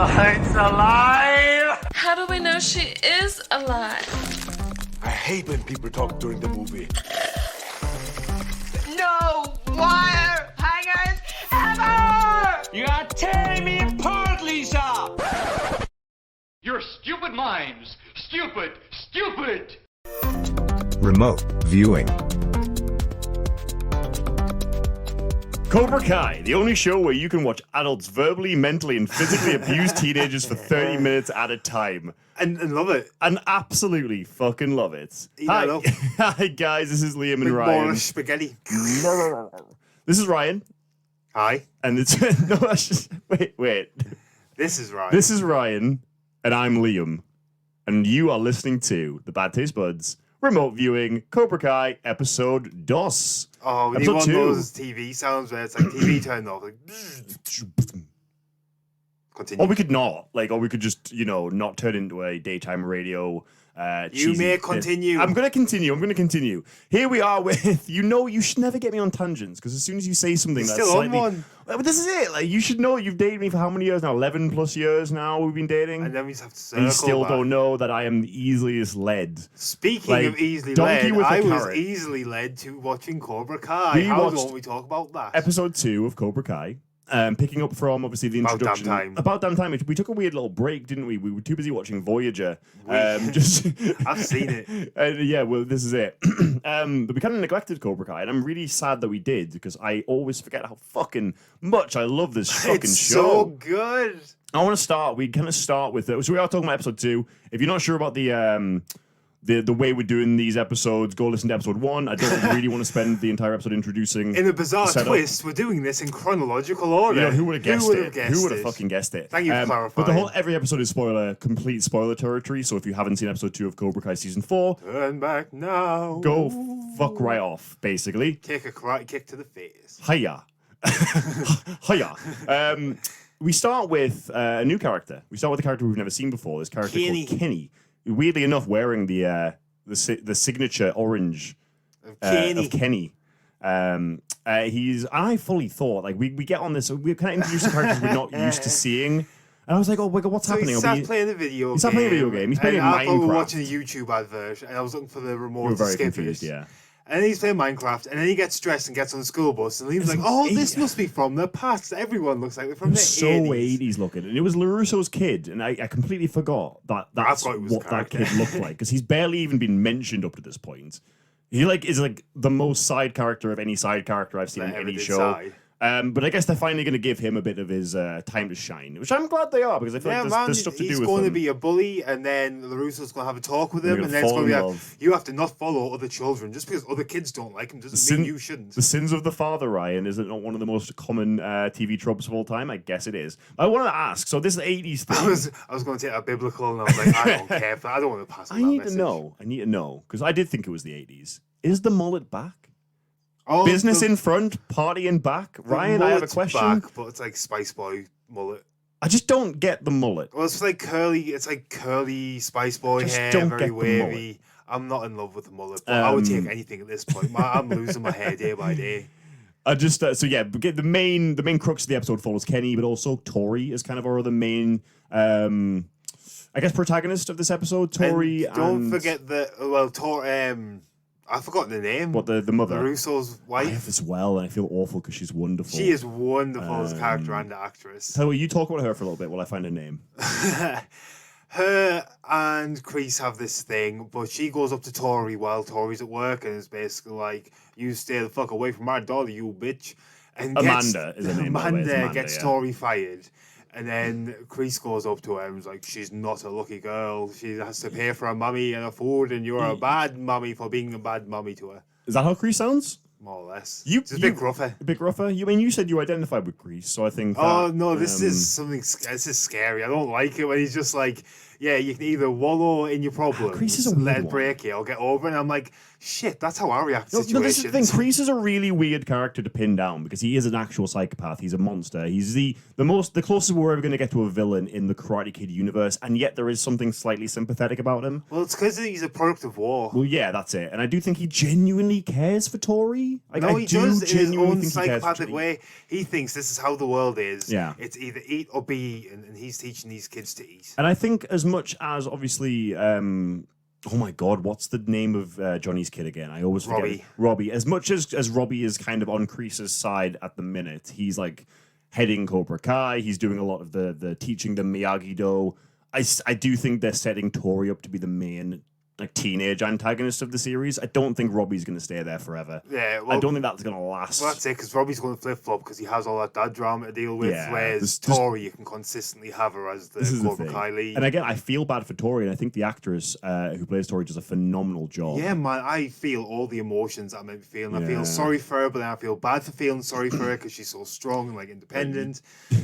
It's alive! How do we know she is alive? I hate when people talk during the movie. No wire hangers ever! You are tearing me apart, Lisa! Your stupid minds! Stupid! Stupid! Remote viewing. Cobra Kai, the only show where you can watch adults verbally, mentally, and physically abuse teenagers for 30 minutes at a time. And love it. And absolutely fucking love it. Eat Hi. that up. Hi, guys. This is Liam and Big Ryan. ball of spaghetti. This is Ryan. Hi. And it's... No, that's just... Wait. This is Ryan. This is Ryan, and I'm Liam. And you are listening to the Bad Taste Buds remote viewing Cobra Kai episode DOS. Oh, we need one of those TV sounds where it's like TV turned off. Like, continue. Or we could not. Or we could just, not turn into a daytime radio. You may continue. I'm going to continue. Here we are with, you should never get me on tangents, because as soon as you say something that's still slightly... on one. But this is it. You should know you've dated me for how many years now? 11 plus years now we've been dating. And then we just have to circle you still back. don't know that I am the easiest led. Speaking of easily donkey led, with a I was carrot. easily led to watching Cobra Kai. We How watched don't we talk about that? Episode 2 of Cobra Kai. Picking up from, obviously, the introduction. About damn time. We took a weird little break, didn't we? We were too busy watching Voyager. I've seen it. Well, this is it. But we kind of neglected Cobra Kai, and I'm really sad that we did, because I always forget how fucking much I love this fucking It's show. so good. I want to start. We kind of start with it. So we are talking about episode 2. If you're not sure about the way we're doing these episodes, go listen to episode 1. I don't really want to spend the entire episode introducing. In a bizarre twist, we're doing this in chronological order. Who would have guessed it? Who would have fucking guessed it? Thank you for clarifying. But every episode is complete spoiler territory. So if you haven't seen episode 2 of Cobra Kai season 4, turn back now. Go fuck right off, basically. Take a karate kick to the face. Hiya. Hiya. We start with a new character. We start with a character we've never seen before. This character called Kenny. Weirdly enough, wearing the signature orange of Kenny. I fully thought, we get on this, we kind of introduce characters we're not used to seeing. And I was like, oh my god, what's happening? He starts playing a video game. He's playing a video game. He's playing I thought we Minecraft. were watching a YouTube advert, and I was looking for the remote to skip confused, yeah. And then he's playing Minecraft, and then he gets stressed and gets on the school bus, and he's like, oh, this must be from the past. Everyone looks like they're from the 80s. So 80s looking. And it was LaRusso's kid, and I completely forgot that's what that kid looked like, because he's barely even been mentioned up to this point. He is the most side character of any side character I've seen in any show. But I guess they're finally going to give him a bit of his time to shine, which I'm glad they are, because I feel like there's stuff to do with him. He's going to be a bully, and then LaRusso's going to have a talk with him, and then it's going to be you have to not follow other children. Just because other kids don't like him doesn't mean you shouldn't. The sins of the father, Ryan, is it not one of the most common TV tropes of all time? I guess it is. I wanted to ask, so this is 80s thing. I was going to take a biblical, and I was like, I don't care, but I don't want to pass on that message. I need to know, because I did think it was the 80s. Is the mullet back? Oh, business in front, party in back. Ryan, I have a question. Back, but it's like Spice Boy mullet. I just don't get the mullet. Well, it's like curly Spice Boy hair, very wavy. I'm not in love with the mullet, but I would take anything at this point. I'm losing my hair day by day. I just the main crux of the episode follows Kenny, but also Tori is kind of our other main I guess protagonist of this episode. Tori, and don't forget that I've forgotten the name. What, the mother? Russo's wife. I have as well, and I feel awful because she's wonderful. She is wonderful as a character and actress. Tell you talk about her for a little bit while I find her name. Her and Kreese have this thing, but she goes up to Tori while Tori's at work, and is basically like, you stay the fuck away from my daughter, you bitch. And Amanda is her name. Amanda gets Tori fired. And then Kreese goes up to her and is like, she's not a lucky girl. She has to pay for her mummy and her food, and you're a bad mummy for being a bad mummy to her. Is that how Kreese sounds? More or less. It's a bit gruffer. A bit gruffer? You said you identified with Kreese, so I think no, this is something... This is scary. I don't like it when he's just like, yeah, you can either wallow in your problems, Kreese is a let weird it one. break you, or get over it. And I'm like, shit, that's how I react to No, situations. this is the thing. Kreese is a really weird character to pin down because he is an actual psychopath. He's a monster. He's the closest we're ever going to get to a villain in the Karate Kid universe, and yet there is something slightly sympathetic about him. Well, it's because he's a product of war. Well, yeah, that's it. And I do think he genuinely cares for Tori. Like, No, I he do does in his genuinely own think he cares for psychopathic Tori. way. He thinks this is how the world is. Yeah. It's either eat or be eaten, and he's teaching these kids to eat. And I think as much as obviously, oh my God, what's the name of Johnny's kid again? I always forget. Robbie. Robbie. As much as Robbie is kind of on Kreese's side at the minute, he's like heading Cobra Kai. He's doing a lot of the teaching them Miyagi-Do. I do think they're setting Tori up to be the main like teenage antagonist of the series. I don't think Robbie's going to stay there forever. Yeah, well, I don't think that's going to last. Well, that's it, because Robbie's going to flip-flop because he has all that dad drama to deal with, Yeah, whereas this- Tori, you can consistently have her as the This is the Cobra thing. Kai lead. And again, I feel bad for Tori, and I think the actress who plays Tori does a phenomenal job. Yeah, man, I feel all the emotions I'm meant to feel. And I Yeah. feel sorry for her, but then I feel bad for feeling sorry for her because she's so strong and like independent.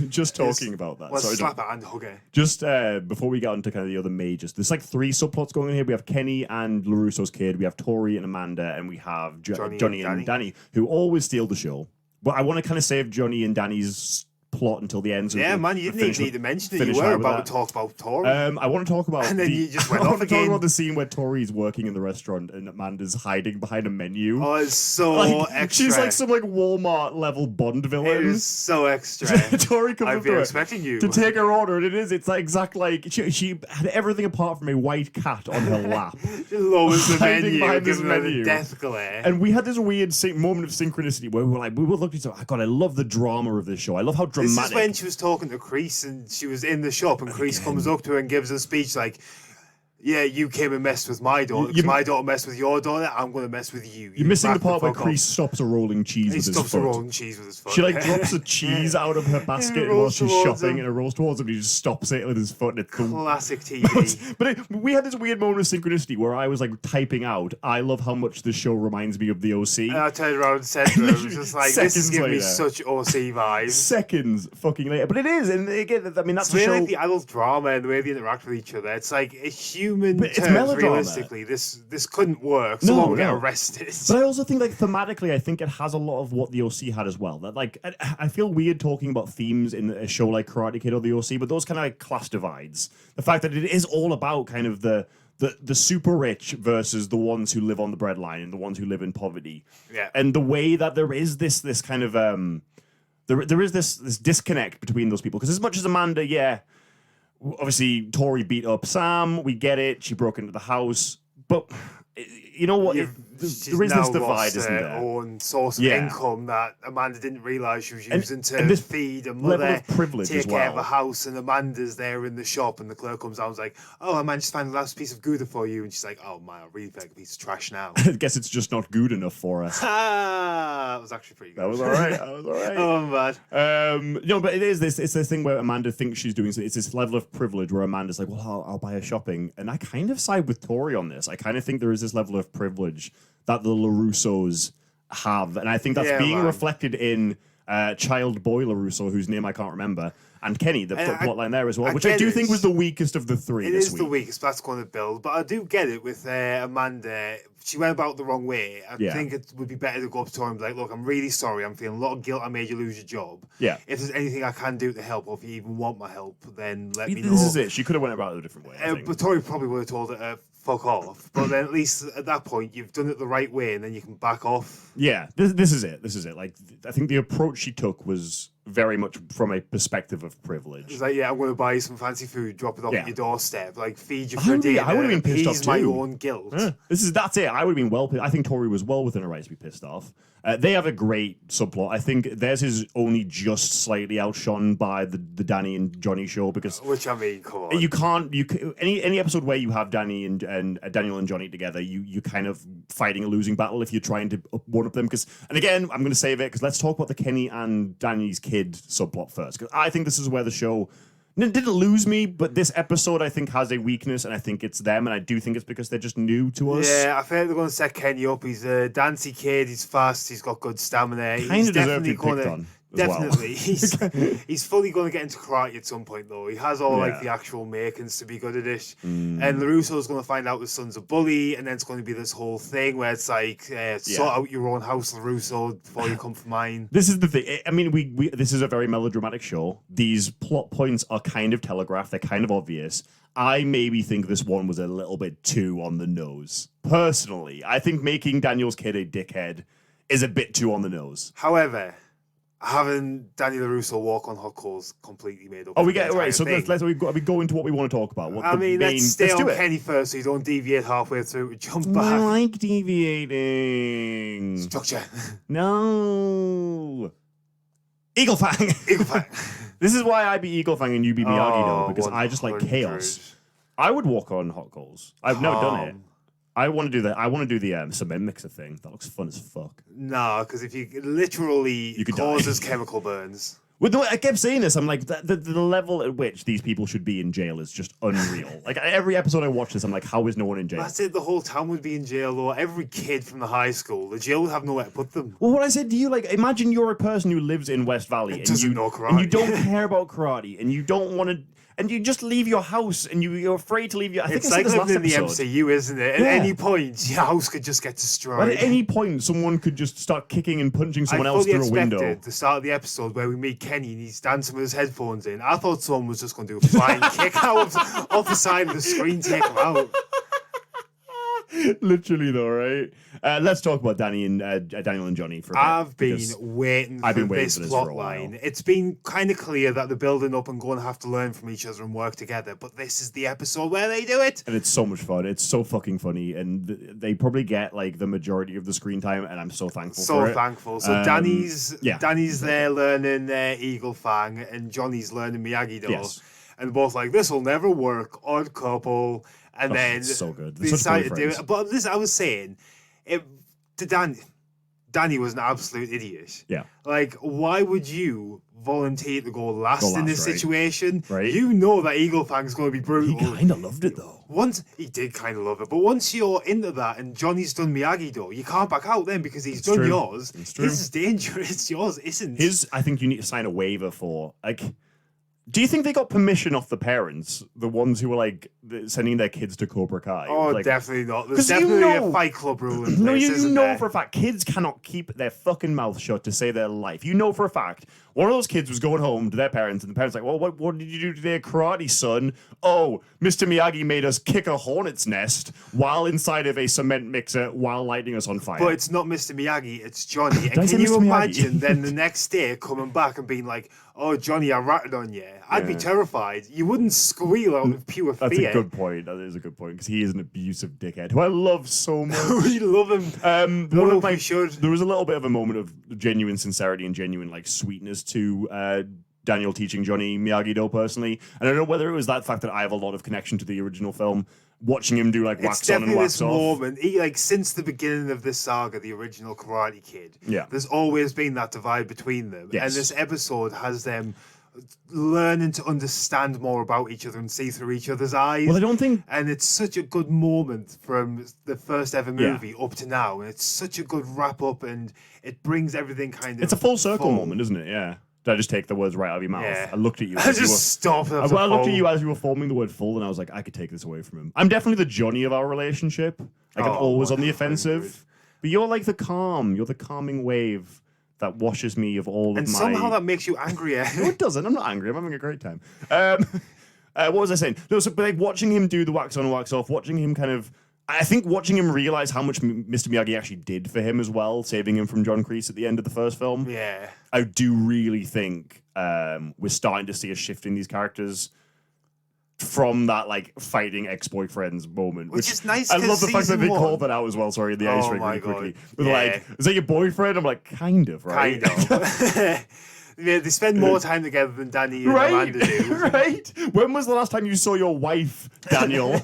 Just talking about that. Well, Sorry, slap her and hug her. just before we get on to kind of the other majors, there's like 3 subplots going on here. We have Kenny and LaRusso's kid, we have Tori and Amanda, and we have Johnny and Danny, who always steal the show. But I want to kind of save Johnny and Danny's plot until the end. So Yeah, we man, you can didn't finish even with- need to mention it. finish You were right with about that. to talk about Tori. I want to talk about And then you just went I off want to talk again. about the scene where Tori's working in the restaurant and Amanda's hiding behind a menu. Oh, it's so Like, extra. she's like some like Walmart level Bond It villain. is so extra. Tori comes I've up been to her expecting you. to take her order, and it's like exact like she had everything apart from a white cat on her lap. Lowers the hiding menu, behind this giving her the menu. death glare. And we had this weird moment of synchronicity where we were looking at each other. God, I love the drama of this show. I love how This dramatic. is when she was talking to Kreese and she was in the shop and Kreese comes up to her and gives a speech like, yeah, you came and messed with my daughter. 'Cause my daughter messed with your daughter. I'm going to mess with you. You're missing the back part where fuck off." Kreese stops a rolling cheese He with his stuffs the foot. rolling cheese with his foot. She like drops a cheese out of her basket while rolls she's towards shopping, him. and it rolls towards him. And he just stops it with his foot. And it's the Classic TV. But we had this weird moment of synchronicity where I was like typing out, I love how much this show reminds me of the OC. And I turned around and said to her, it was just like, this is Seconds giving me later. such OC vibes. Seconds fucking later. But it is. And again, I mean, that's It's a really show. like the adult drama and the way they interact with each other. It's like a human But it's terms, melodrama. realistically. This couldn't work. Someone would get arrested. But I also think, like, thematically, I think it has a lot of what the OC had as well. That, like, I feel weird talking about themes in a show like Karate Kid or the OC, but those kind of like class divides. The fact that it is all about kind of the super rich versus the ones who live on the breadline and the ones who live in poverty. Yeah. And the way that there is this kind of there is this disconnect between those people. Because as much as Amanda, yeah, obviously Tori beat up Sam, we get it. She broke into the house, but you know what? She's There is now this divide, lost isn't her there? own source of Yeah. income that Amanda didn't realise she was And- using to and this feed a level mother, of privilege take as care of well. a house, and Amanda's there in the shop, and the clerk comes out and is like, "Oh, I managed to find the last piece of Gouda for you," and she's like, "Oh man, I really feel like a piece of trash now." I guess it's just not good enough for us. Ah, that was actually pretty good. That was all right. That was all right. Oh man. No, but it is this. It's this thing where Amanda thinks she's doing. It's this level of privilege where Amanda's like, "Well, I'll buy her shopping," and I kind of side with Tori on this. I kind of think there is this level of privilege that the LaRussos have, and I think that's Yeah, being man. reflected in Child Boy LaRusso, whose name I can't remember, and Kenny, the And I- plotline there as well, I which I get do it. think was the weakest of the 3 It this is week. the weakest, but that's going to build. But I do get it with Amanda. She went about it the wrong way. I Yeah. think it would be better to go up to her and be like, "Look, I'm really sorry. I'm feeling a lot of guilt. I made you lose your job. Yeah. If there's anything I can do to help, or if you even want my help, then let me know." This is it. She could have went about it a different way. I think. But Tori probably would have told her, "Fuck off." But then at least at that point, you've done it the right way, and then you can back off. Yeah, this is it. This is it. Like, I think the approach she took was very much from a perspective of privilege. It's like, "Yeah, I'm going to buy you some fancy food, drop it off Yeah. at your doorstep, like feed you I for a would be- day. I would have been pissed off my too. own guilt." Yeah. That's it. I would have been well pissed. I think Tori was well within her right to be pissed off. They have a great subplot. I think theirs is only just slightly outshone by the Danny and Johnny show because Which I mean, come on. any episode where you have Danny and Daniel and Johnny together, you kind of fighting a losing battle if you're trying to one up them. And again, I'm going to save it because let's talk about the Kenny and Danny's kid subplot first because I think this is where the show didn't lose me, but this episode I think has a weakness, and I think it's them, and I do think it's because they're just new to us. Yeah, I think they're going to set Kenny up. He's a dancy kid. He's fast. He's got good stamina. Kinda He's deserved to definitely be going picked to on. Definitely. Well. He's fully going to get into karate at some point, though. He has all like Yeah. the actual makings to be good at it. And LaRusso's going to find out his son's a bully, and then it's going to be this whole thing where it's like, sort out your own house, LaRusso, before you come for mine. This is the thing. I mean, we this is a very melodramatic show. These plot points are kind of telegraphed. They're kind of obvious. I maybe think this one was a little bit too on the nose. Personally, I think making Daniel's kid a dickhead is a bit too on the nose. However, having Danny LaRusso walk on hot coals completely made up. Oh, we the get right. entire So thing. let's we go into what we want to talk about. What I the mean, main, let's stay on do it. Kenny first so you don't deviate halfway through. Jump I back. like deviating. Structure. No. Eagle Fang. Eagle Fang. This is why I be Eagle Fang and you be Miyagi, though, Oh, because I just like 100. chaos. I would walk on hot coals. I've never done it. Calm. I want to do that. I want to do the cement mixer thing. That looks fun as fuck. No, because if you literally You could die. causes chemical burns. With the way I kept saying this, I'm like, the level at which these people should be in jail is just unreal. Like every episode I watch this, I'm like, how is no one in jail? That's it. The whole town would be in jail, though. Every kid from the high school, the jail would have nowhere to put them. Well, what I said to you, like, imagine you're a person who lives in West Valley and doesn't you know karate. and you don't care about karate and you don't want to, and you just leave your house and you're afraid to leave your. I think It's I said like this last living in the episode. MCU, isn't it? At Yeah. any point, your house could just get But destroyed. at any point, someone could just start kicking and punching someone I else fully through a window. expected the start of the episode where we meet Kenny and he's dancing with his headphones in. I thought someone was just going to do a flying kick out off the side of the screen, take him out. Literally, though, right? Let's talk about Daniel and Johnny for a bit. I've been because waiting I've for been waiting this for this plot for a while. line. It's been kind of clear that they're building up and going to have to learn from each other and work together, but this is the episode where they do it. And it's so much fun. It's so fucking funny, and they probably get like the majority of the screen time, and I'm so thankful for So it. thankful. So Danny's yeah. there learning Eagle Fang, and Johnny's learning Miyagi-Do. Yes. And they're both like, this will never work. Odd couple. And then it's so good. they They're such decided to do boyfriends. it. But listen, I was saying, Danny was an absolute idiot. Yeah. Like, why would you volunteer to go last in this right. situation? Right. You know that Eagle Fang's going to be brutal. He kind of loved it though. Once he did kind of love it, but once you're into that and Johnny's done Miyagi-Do, you can't back out then because he's done true. yours. It's true. His is dangerous. Yours isn't. I think you need to sign a waiver for like. Do you think they got permission off the parents, the ones who were like sending their kids to Cobra Kai? Oh, like, definitely not. 'cause There's you definitely know- a Fight Club rule in place. No, you isn't know there? for a fact kids cannot keep their fucking mouth shut to save their life. You know for a fact one of those kids was going home to their parents, and the parents like, "Well, what did you do today, at karate, son?" "Oh, Mr. Miyagi made us kick a hornet's nest while inside of a cement mixer while lighting us on fire." But it's not Mr. Miyagi, it's Johnny. Did I And say can you Mr. Miyagi? imagine then the next day coming back and being like, "Oh, Johnny, I ratted on you." I'd be terrified. You wouldn't squeal out of pure That's fear. a good point. That is a good point because he is an abusive dickhead who I love so much. We love him. One know of if my, we should. There was a little bit of a moment of genuine sincerity and genuine like sweetness to Daniel teaching Johnny Miyagi-Do personally. And I don't know whether it was that fact that I have a lot of connection to the original film, watching him do like It's wax on and definitely wax this off. moment. Like since the beginning of this saga, the original Karate Kid. Yeah. There's always been that divide between them, Yes. and this episode has them learning to understand more about each other and see through each other's eyes. Well, I don't think And it's such a good moment from the first ever Yeah. movie up to now, and it's such a good wrap up, and it brings everything kind of. it's a full circle moment, isn't it? Yeah. Did I just take the words right out of your mouth? Yeah. I looked at you. I as you just were- stopped. I looked at you as you were forming the word full, and I was like, I could take this away from him. I'm definitely the Johnny of our relationship. Like, I'm Oh, always on the 100. offensive. But you're like the calm. You're the calming wave that washes me of all And of my... somehow that makes you angrier. No, it doesn't. I'm not angry. I'm having a great time. What was I saying? No, so but like watching him do the wax on and wax off, watching him kind of... I think watching him realize how much Mr. Miyagi actually did for him as well, saving him from John Kreese at the end of the first film. Yeah. I do really think we're starting to see a shift in these characters from that like fighting ex-boyfriends moment, Which is nice, I 'cause love the fact that season they one- called that out as well. Sorry, the ice Oh ring my really quickly. God. With Yeah. like, is that your boyfriend? I'm like, kind of, right? Kind of. Yeah, they spend more time together than Danny and Right, Amanda do. right. When was the last time you saw your wife, Daniel?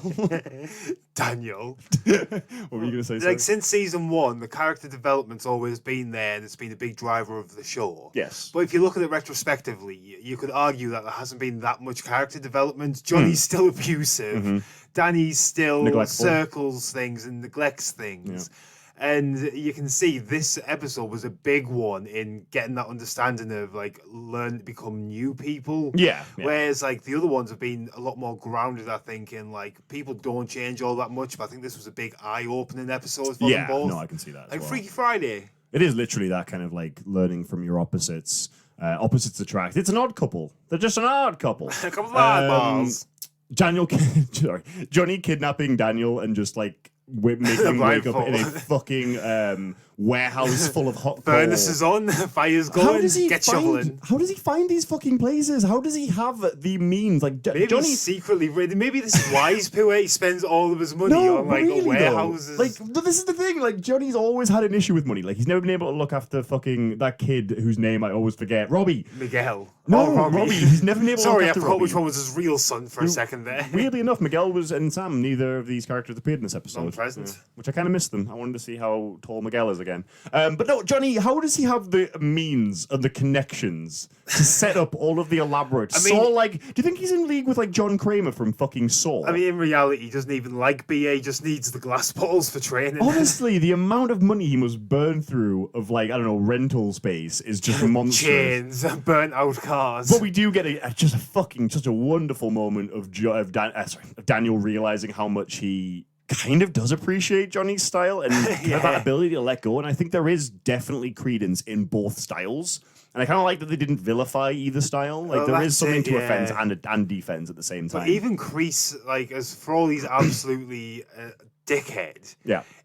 Daniel. What were you gonna say? Like, sorry? since season one, the character development's always been there and it's been a big driver of the show. Yes. But if you look at it retrospectively, you could argue that there hasn't been that much character development. Johnny's still abusive. Danny's still Neglectful. circles things and neglects things. And you can see this episode was a big one in getting that understanding of like learn to become new people. Yeah. Whereas like the other ones have been a lot more grounded, I think, in like people don't change all that much. But I think this was a big eye-opening episode for them both. No, I can see that. As Like well. Freaky Friday. It is literally that kind of like learning from your opposites. Opposites attract. It's an odd couple. They're just an odd couple. A couple of eyeballs. Johnny kidnapping Daniel and just like making him wake up in a fucking warehouse full of hot coal. Furnaces on, fire's going, get shoveling. How does he find these fucking places? How does he have the means? Like Maybe Johnny secretly, maybe this is why he's where he spends all of his money on like really, warehouses. though. Like, but this is the thing. Like, Johnny's always had an issue with money. Like, he's never been able to look after fucking that kid whose name I always forget. Robbie. Miguel. No, Robbie. He's never been able to look Sorry, I after forgot Robbie. which one was his real son for a second there. Weirdly enough, Miguel was and Sam. Neither of these characters appeared in this episode. Non-present. Which I kind of missed them. I wanted to see how tall Miguel is again. But no, Johnny, how does he have the means and the connections to set up all of the elaborate Saw? Like, do you think he's in league with like John Kramer from fucking Saw? I mean, in reality, he doesn't even like BA. He just needs the glass bottles for training. Honestly, the amount of money he must burn through of like, I don't know, rental space is just monstrous. Chains, burnt out cars. But we do get just a wonderful moment of Daniel realizing how much he kind of does appreciate Johnny's style and kind of that ability to let go. And I think there is definitely credence in both styles. And I kind of like that they didn't vilify either style. Like there is something to offense and defense at the same time. But even Kreese, like, as for all he's absolutely dickhead,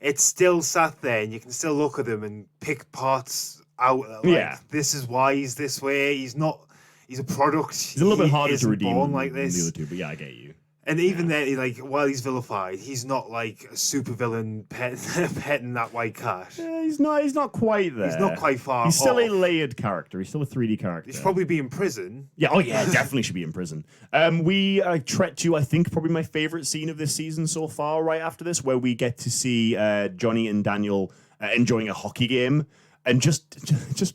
it's still sat there, and you can still look at him and pick parts out. Like, this is why he's this way. He's not. He's a product. He's a little bit harder to redeem than like this. the other two, but yeah, I get you. And even then, like, while he's vilified, he's not like a super villain petting that white cat. Yeah, he's not quite there. He's not quite far. He's still off. a layered character. He's still a 3D character. He should probably be in prison. Yeah, oh yeah, definitely should be in prison. We tread to, I think, probably my favorite scene of this season so far, right after this, where we get to see Johnny and Daniel enjoying a hockey game. And just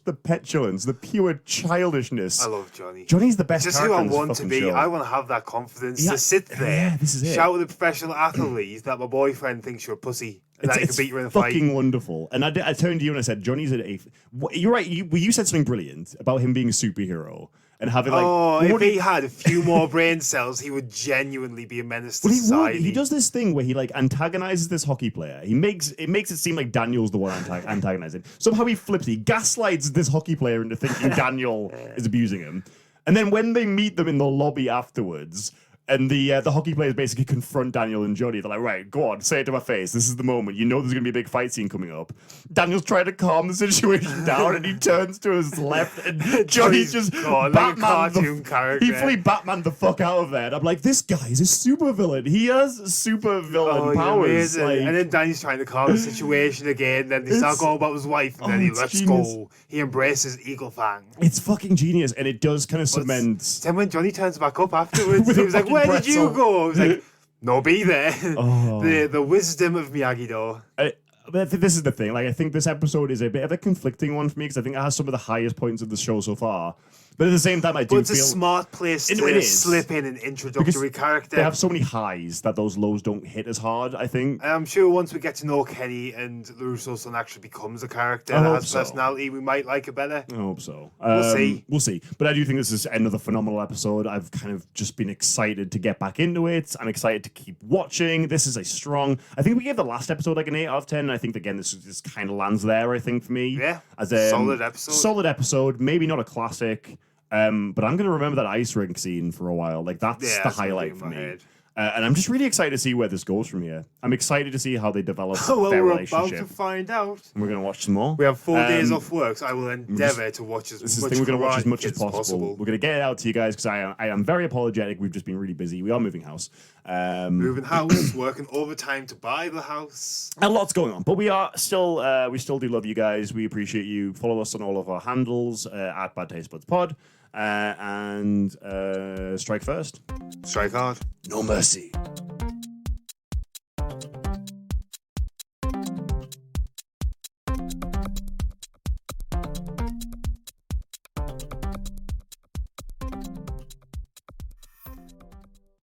the petulance, the pure childishness. I love Johnny. Johnny's the best Just character who I in this want to fucking be. show. I want to have that confidence to sit there, this is it. shout at the professional athletes that my boyfriend thinks you're a pussy and that he can beat you in a fight. Fucking wonderful. And I turned to you and I said, Johnny's at a... You're right. You said something brilliant about him being a superhero. And having like, if he had a few more brain cells, he would genuinely be a menace to society. He does this thing where he like antagonizes this hockey player. It makes it seem like Daniel's the one antagonizing. Somehow he flips. He gaslights this hockey player into thinking Daniel is abusing him. And then when they meet them in the lobby afterwards, and the hockey players basically confront Daniel and Johnny. They're like, right, go on, say it to my face. This is the moment. You know there's going to be a big fight scene coming up. Daniel's trying to calm the situation down, and he turns to his left, and Johnny's just gone, like a cartoon character. He fully Batman the fuck out of there. And I'm like, this guy is a super villain. He has super villain powers. Like, and then Danny's trying to calm the situation again. Then they start going about his wife, and then he lets go. He embraces Eagle Fang. It's fucking genius, and it does kind of cement. Then when Johnny turns back up afterwards, he was like, where did you go? I was like, no, be there. The wisdom of Miyagi-Do. But this is the thing. Like, I think this episode is a bit of a conflicting one for me because I think it has some of the highest points of the show so far. But at the same time, I do feel... It's a smart place to slip in an introductory character. They have so many highs that those lows don't hit as hard, I think. I'm sure once we get to know Kenny and LaRusso's son actually becomes a character that has personality, we might like it better. I hope so. We'll see. We'll see. But I do think this is another phenomenal episode. I've kind of just been excited to get back into it. I'm excited to keep watching. This is a strong... I think we gave the last episode like an 8 out of 10. And I think, again, this kind of lands there, I think, for me. Yeah. As a solid episode. Solid episode. Maybe not a classic. But I'm going to remember that ice rink scene for a while. Like, that's the highlight for me. And I'm just really excited to see where this goes from here. I'm excited to see how they develop their relationship. We're about to find out. And we're going to watch some more. We have 4 days off work, so I will endeavour to watch as much we're going to watch as much as possible. possible. We're going to get it out to you guys because I am very apologetic. We've just been really busy. We are moving house. Moving house, working overtime to buy the house. A lot's going on, but we are still we still do love you guys. We appreciate you. Follow us on all of our handles at Bad Taste Buds Pod and strike first. Strike hard. No mercy.